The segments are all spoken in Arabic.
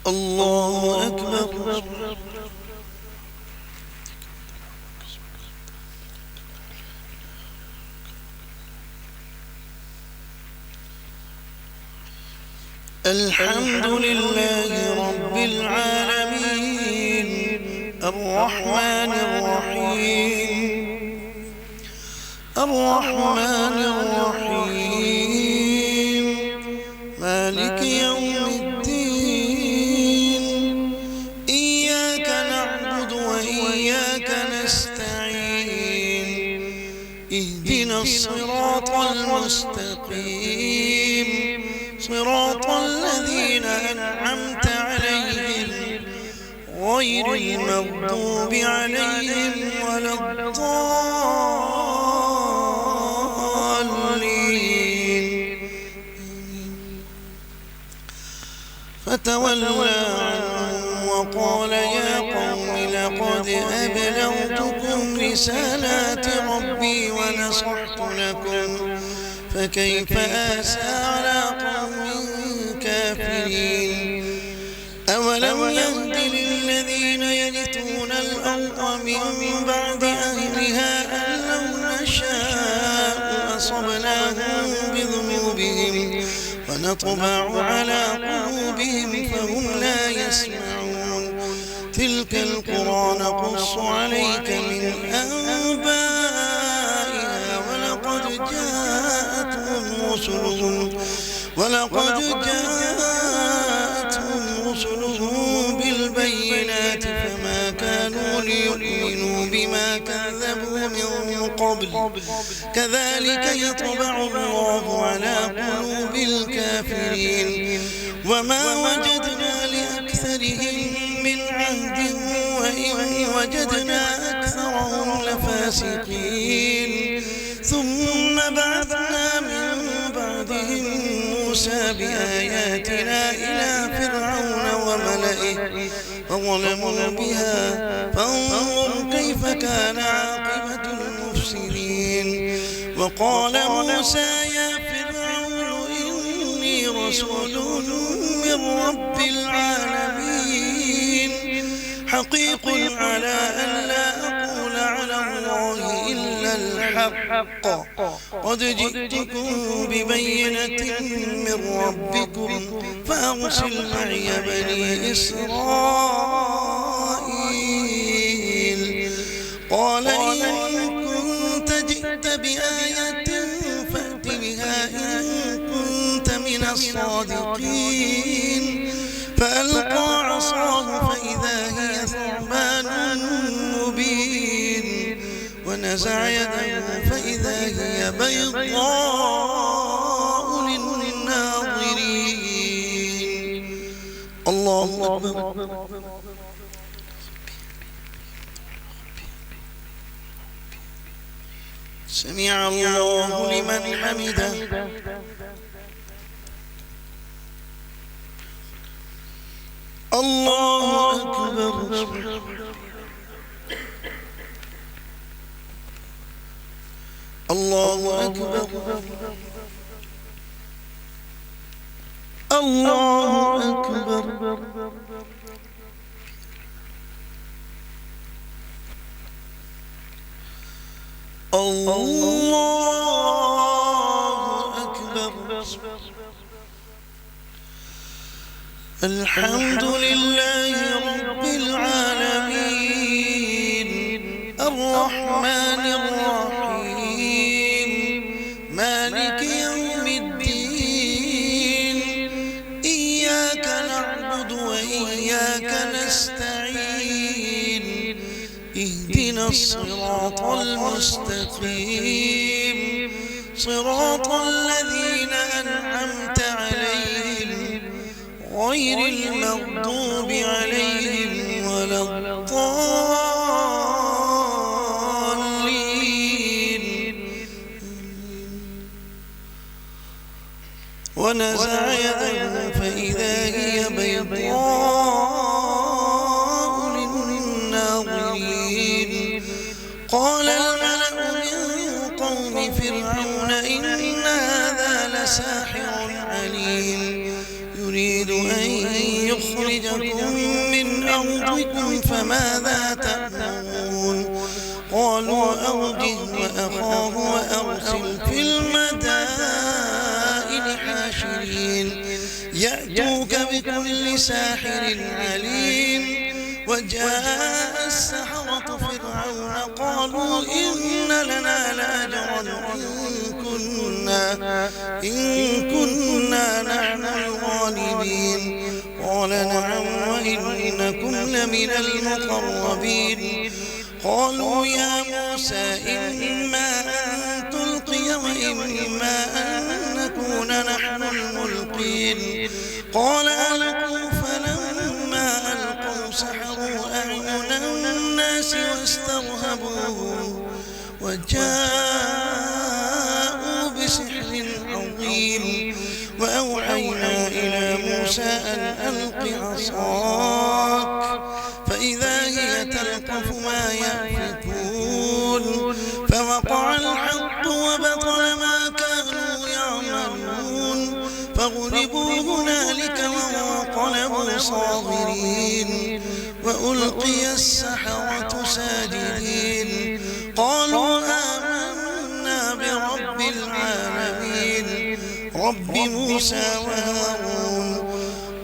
الله أكبر. الحمد لله رب العالمين الرحمن الرحيم مالك يوم الدين إياك نعبد وإياك نستعين اهدنا الصراط المستقيم صراط الذين أنعمت عليهم غير المغضوب عليهم ولا الضالين. فتولى عنهم وقال يا قوم لقد أبلغتكم رسالات ربي ونصحت لكم فكيف آسى على قوم كافرين. أولم يهد للذين يرثون الأرض من بعد أهلها أن لو نشاء أصبناهم بذنوبهم ونطبع على قلوبهم فهم لا يسمعون. تلك القرى نقص عليك من أنبائها ولقد جاءتهم رسلهم بالبينات فما كانوا ليؤمنوا بما كذبوا من قبل كذلك يطبع الله على قلوب الكافرين. وما وجدنا لأكثرهم من عهد وإن وجدنا أكثرهم لفاسقين. ثم بعثنا من بعدهم موسى بآياتنا إلى فرعون وملئه فظلموا بها فانظر كيف كان عاقبة المفسدين. وقال موسى يا فرعون إني رسول من رب العالمين حقيق على أن لا أقول على الله إلا الحق قد جئتكم ببينة من ربكم فأرسل معي بني إسرائيل. قال إن كنت جئت بآية فأت بها إن كنت من الصادقين. فألقى عصاه فإذا هي ثعبان مبين ونزع يده فإذا هي بيضاء للناظرين. الله أكبر. سمع الله لمن حمده. الله أكبر. الله أكبر. الله أكبر. الله أكبر. الحمد لله رب العالمين الرحمن الرحيم مالك يوم الدين إياك نعبد وإياك نستعين اهدنا الصراط المستقيم صراط الذين أنعمت عليهم غير المغضوب عليهم ولا الضالين. ونزع يده فإذا هي بيضاء للناظرين. قال الملأ من قوم فرعون إن هذا لساحر عليم يريد أن يخرجكم من أرضكم فماذا تأمرون قالوا أرجه وأخاه وأرسل في المدائن حاشرين يأتوك بكل ساحر عليم وجاء السحرة فرعون قالوا إن لنا لأجرا إن كنا نحن الغالبين قال نعم وإنكم لمن المقربين قالوا يا موسى إما أن تلقي وإما أن نكون نحن الملقين قال ألقوا فلما ألقوا سحروا أعين الناس واسترهبوهم وجاءوا بسحر عظيم وأوحينا إلى موسى أن ألق عصاك فإذا هي تلقف ما يأفكون فوقع الحق وبطل ما كانوا يعملون فغلبوا هنالك وانقلبوا صاغرين وألقي السحرة ساجدين قالوا آمنا برب العالمين رب موسى وهارون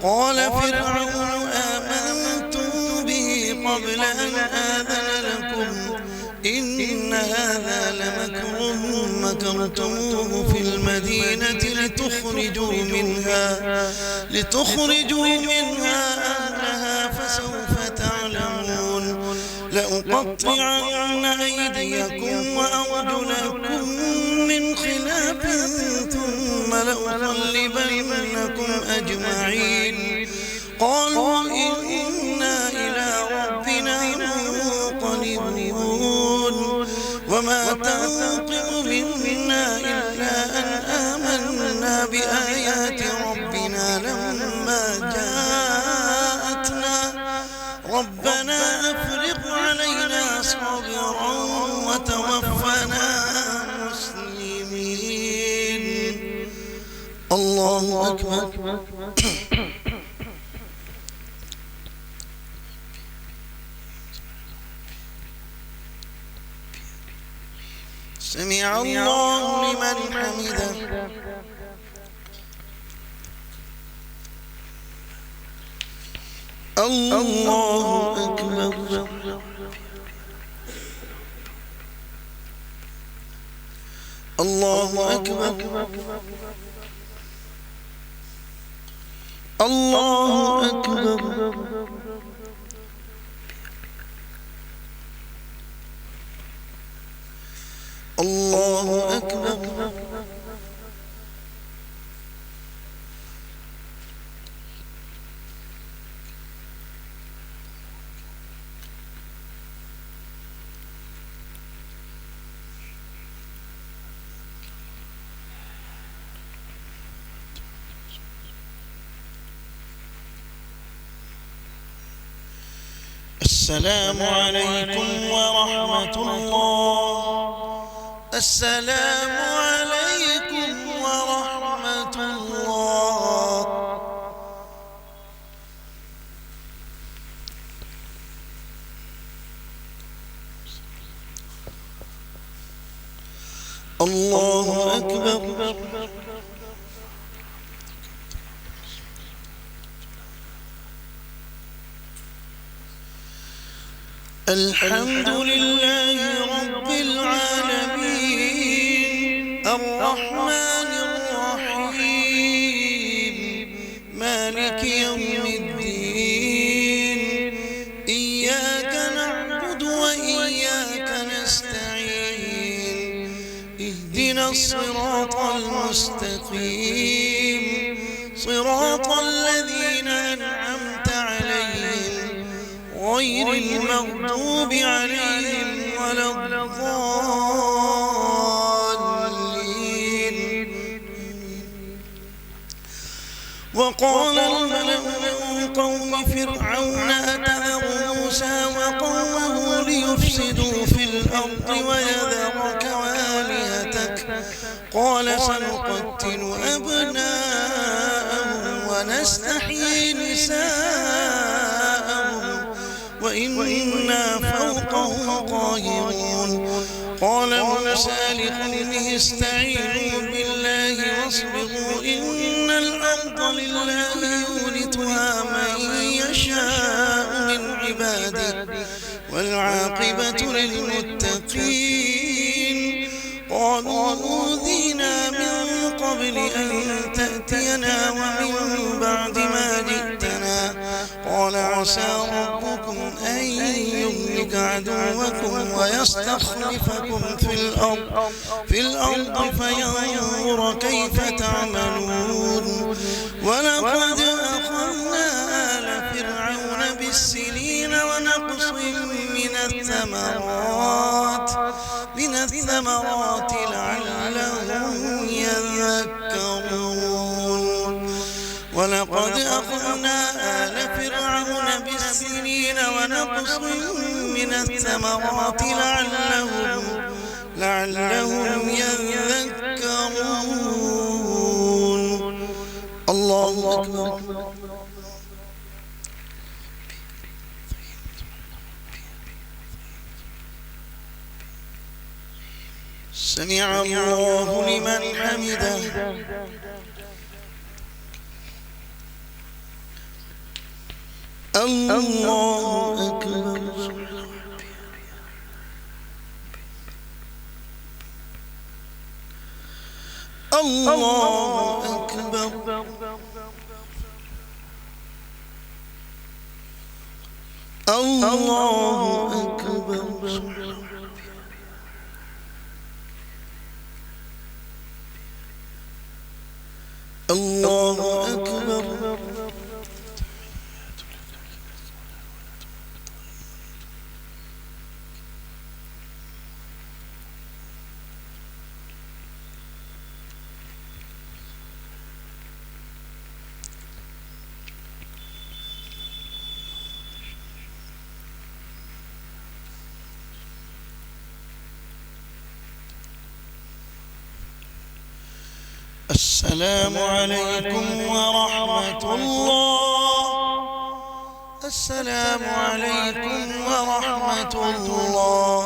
قال فرعون آمنتم به قبل أن آذن لكم إن هذا لمكر مكرتموه في المدينة لتخرجوا منها أهلها فسوف تعلمون لأقطعن أيديكم وأرجلكم من خلاف ثم لأصلبنكم أجمعين قالوا إنا إلى ربنا منقلبون وما تنقم منا إلا أن آمنا بآيات ربنا لما جاءتنا ربنا أفرغ علينا صبرا وتوفنا مسلمين الله أكبر سمع الله لمن حمده الله أكبر الله أكبر الله أكبر الله أكبر السلام عليكم ورحمة الله السلام عليكم ورحمة الله الله أكبر الحمد لله رب العالمين الرحمن الرحيم مالك يوم الدين إياك نعبد وإياك نستعين اهدنا الصراط المستقيم صراط الذين أنعمت عليهم غير المغضوب عليهم ولا الضالين وقال الملأ من قوم فرعون أتذر موسى وقومه ليفسدوا في الأرض ويذرك وآلهتك قال سنقتل أبناءهم ونستحيي نساءهم وإنا فوقهم قاهرون. قال موسى لقومه استعينوا بالله واصبروا إن الأرض لله يورثها من يشاء من عباده والعاقبة للمتقين. قالوا أوذينا من قبل أن تأتينا ومن بعد ما جئتنا. قال عسى ربكم أن يهلك عدوكم ويستخلفكم في الأرض فينظر كيف تعملون. ولقد أخذنا آل فرعون بالسنين ونقص من الثمرات لعلهم يذكرون. ولقد أخذنا آل فرعون بالسنين ونقص من الثمرات لعلهم يذكرون. الله أكبر. سمع الله لمن حمده. الله أكبر. الله أكبر. الله أكبر. الله أكبر. السلام عليكم ورحمة الله. السلام عليكم ورحمة الله.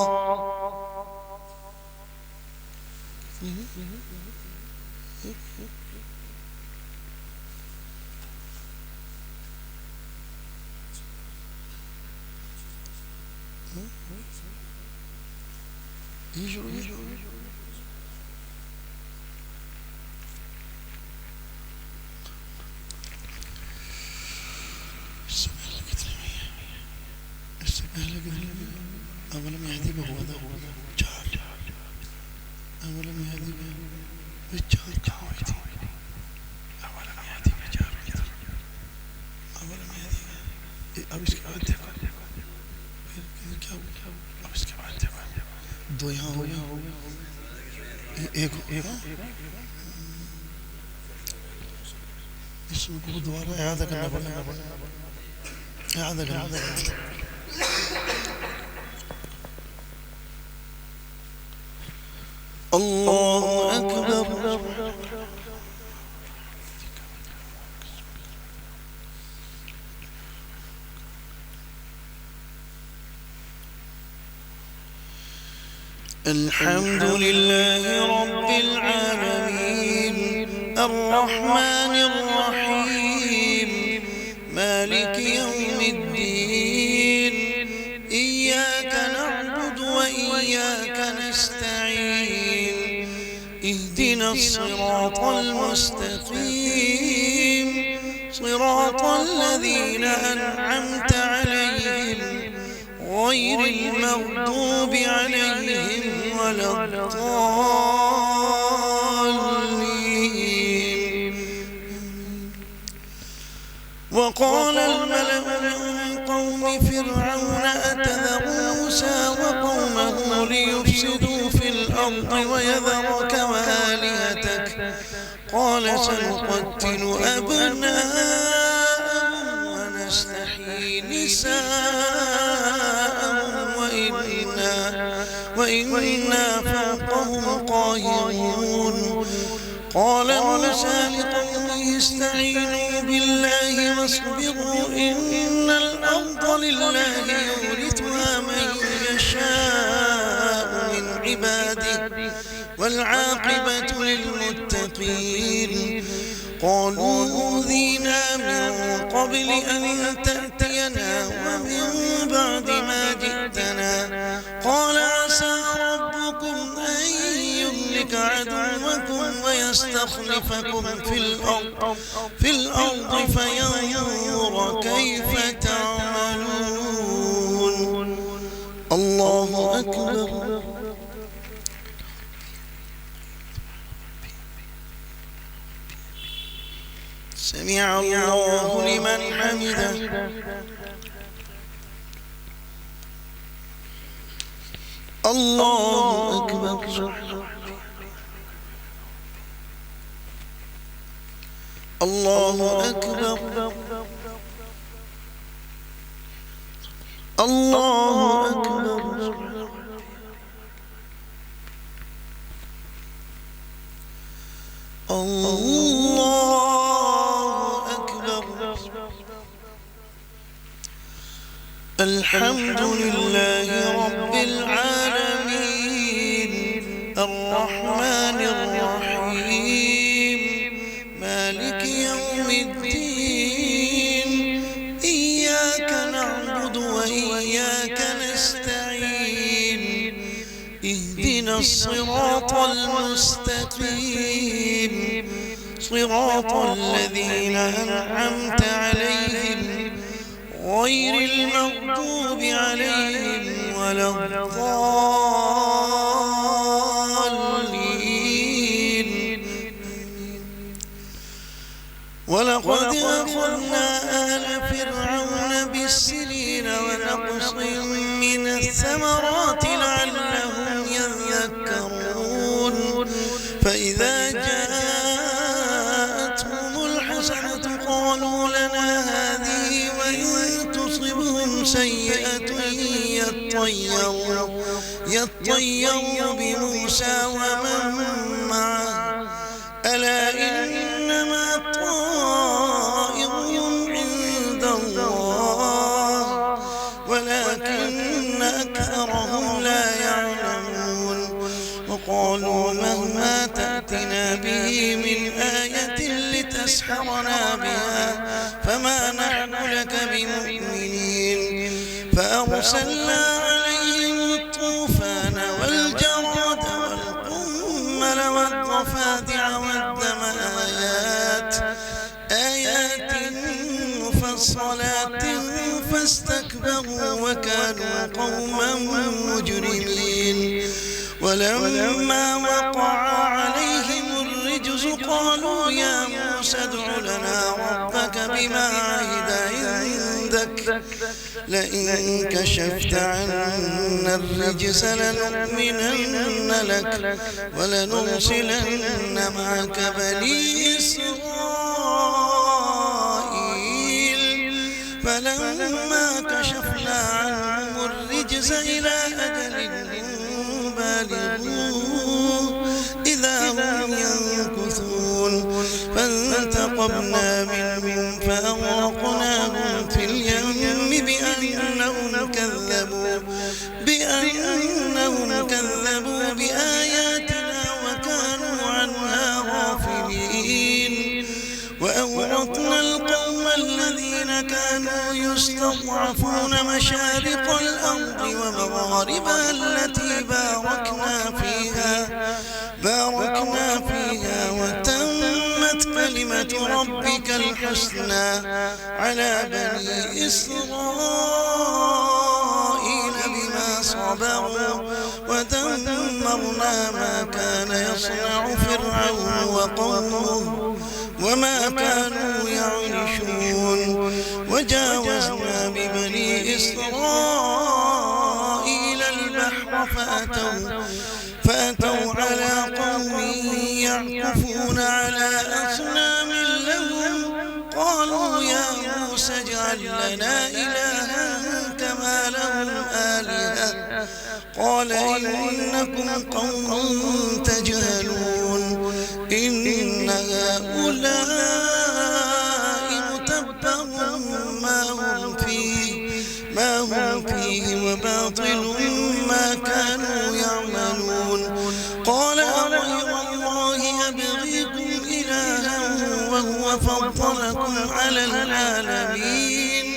أولم يهدي به رجال أولم يهدي به رجال قاعدين أولم يهدي رجال أولم يهدي أبسك بعد أبسك بعد ضيها هو إيكو اسمه دوارة إعادة النبض إعادة النبض. الله أكبر. الحمد لله رب العالمين الرحمن الرحيم مالك يوم الدين إياك نعبد وإياك نستعين اهدنا الصراط المستقيم صراط الذين أنعمت عليهم غير المغضوب عليهم ولا الضالين. وقال الملأ من قوم فرعون أتذر موسى وقومه ليفسدوا في الأرض ويذرك وآلهتك قال سنقتل أبناءهم ونستحيي نساءهم وإنا فوقهم قاهرون. قال موسى لقومه استعينوا بالله واصبروا إن الأرض لله يورثها من يشاء من عباده والعاقبة للمتقين قالوا أوذينا من قبل أن تأتينا ومن بعد ما جئتنا قال عسى ربكم أن يهلك عدوكم ويستخلفكم في الأرض فينظر كيف تعملون. الله أكبر. سمع الله لمن حمده. الله أكبر. الله أكبر. الله أكبر. الله أكبر. الحمد لله رب العالمين الرحمن الرحيم مالك يوم الدين إياك نعبد وإياك نستعين اهدنا الصراط المستقيم صراط الذين أنعمت عليهم غير المغضوب عليهم ولا الضالين. ولقد أخذنا آل فرعون بالسنين ونقص من الثمرات لعلهم يذكرون فإذا جاءتهم الحسنة قالوا لنا هذه وإن تصبهم سيئة يطيروا بموسى ومن معه ألا إنما طائرهم عند الله ولكن أكثرهم لا يعلمون. وقالوا مهما تأتنا به من آية لتسحرنا بها فما نحن لك بمؤمنين فأرسلنا عليهم الطوفان والجراد والقمل والضفادع والدم آيات مفصلات فاستكبروا وكانوا قوما مجرمين. ولما وقع عليهم الرجز قالوا يا موسى ادع لنا ربك بما عهد عندك لئن كشفت عنا الرجز لنؤمنن لك ولنرسلن معك بني إسرائيل فلما كشفنا عنهم الرجز إلى أجل بالغوه إذا هم ينكثون فانتقمنا منهم فأغرقناهم في اليم بأنهم كذبوا بآياتنا وكانوا عنها غافلين. وأورثنا القوم الذين كانوا يستضعفون مشارق الأرض ومغاربها التي باركنا فيها وتمت كلمة ربك الحسنى على بني إسرائيل بما صبروا ودمرنا ما كان يصنع فرعون وقومه وما كانوا يعرشون. وجاوزنا ببني إسرائيل البحر فأتوا على قوم يعكفون على أصنام لهم قالوا يا موسى اجعل لنا إلها كما لهم آلهة قال إنكم قوم تجهلون إن وفضلكم على العالمين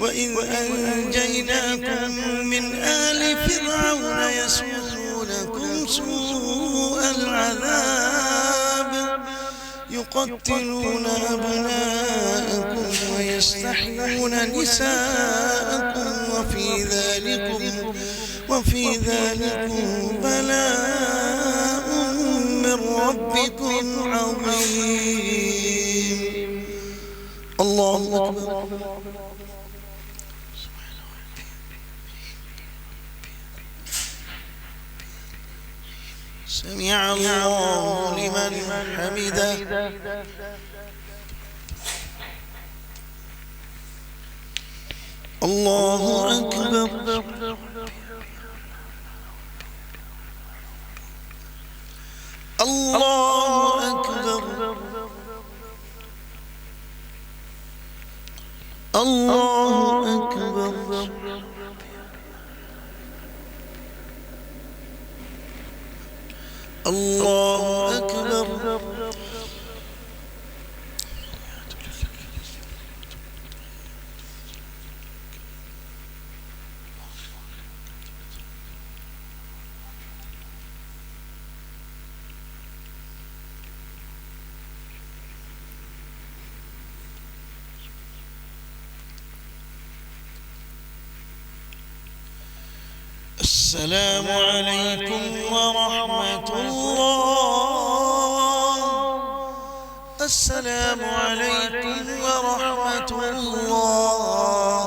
وإذ أنجيناكم من آل فرعون يسومونكم سوء العذاب يقتلون أبناءكم ويستحيون نساءكم وفي ذلكم بلاء من ربكم عظيم. الله أكبر. سمع الله لمن حمده. الله أكبر. الله أكبر. الله أكبر. الله أكبر. السلام عليكم ورحمة الله. السلام عليكم ورحمة الله.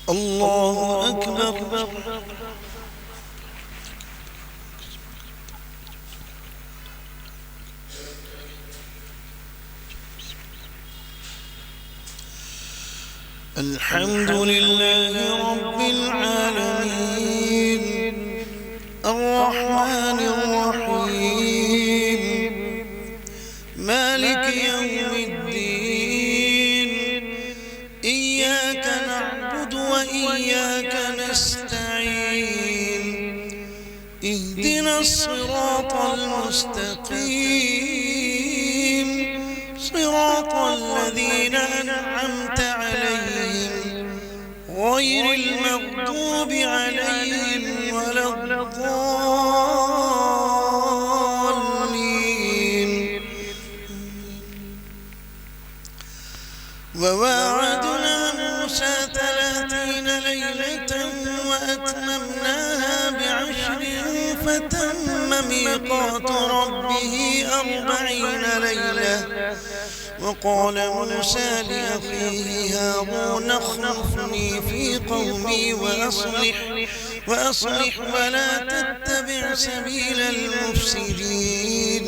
الله أكبر. الحمد لله رب العالمين الرحمن الرحيم مالك يوم الدين إياك نعبد وإياك نستعين اهدنا الصراط المستقيم صراط الذين أنعمت عليهم غير المغضوب عليهم ولا الضالين. وواعدنا موسى 30 ليلة وأتممناها ب10 فتم ميقات ربه 40 ليلة. وقال موسى لأخيه هارون اخلفني في قومي وأصلح ولا تتبع سبيل المفسدين.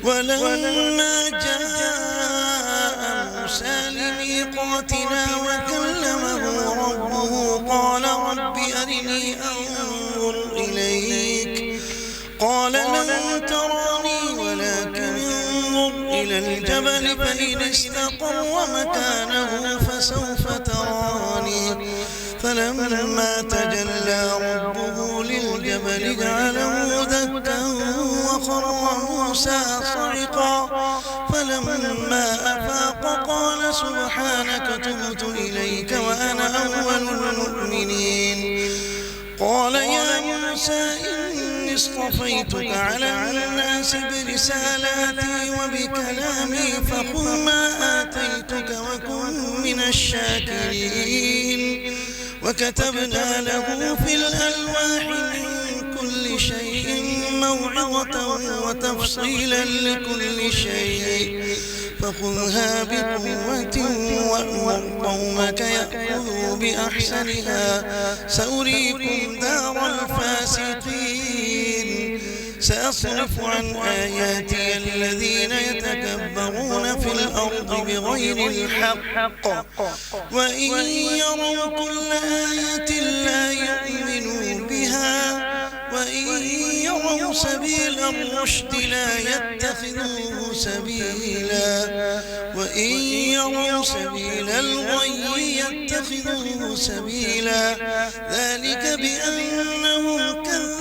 ولما جاء موسى لميقاتنا وكلمه ربه قال رب أرني أنظر إليك قال لن تراني ولكن إلى الجبل فإن استقر مكانه فسوف تراني. فلما تجلى ربه للجبل جعله دكا وقضى موسى صعقا فلما أفاق قال سبحانك تبت إليك وأنا أول المؤمنين. قال يا موسى إني اصطفيتك على الناس برسالاتي وبكلامي فخذ ما آتيتك وكن من الشاكرين. وكتبنا له في الألواح من كل شيء موعظة وتفصيلا لكل شيء فخذها بقوة وأمر قومك يأخذوا بأحسنها سأريكم دار الفاسقين. سأصرف عن آياتي الذين يتكبرون في الأرض بغير الحق وإن يروا كل آية لا يؤمنوا بها وإن يروا سبيل الرشد لا يتخذوه سبيلا وإن يروا سبيل الغي يتخذوه سبيلا ذلك بأنهم كذبوا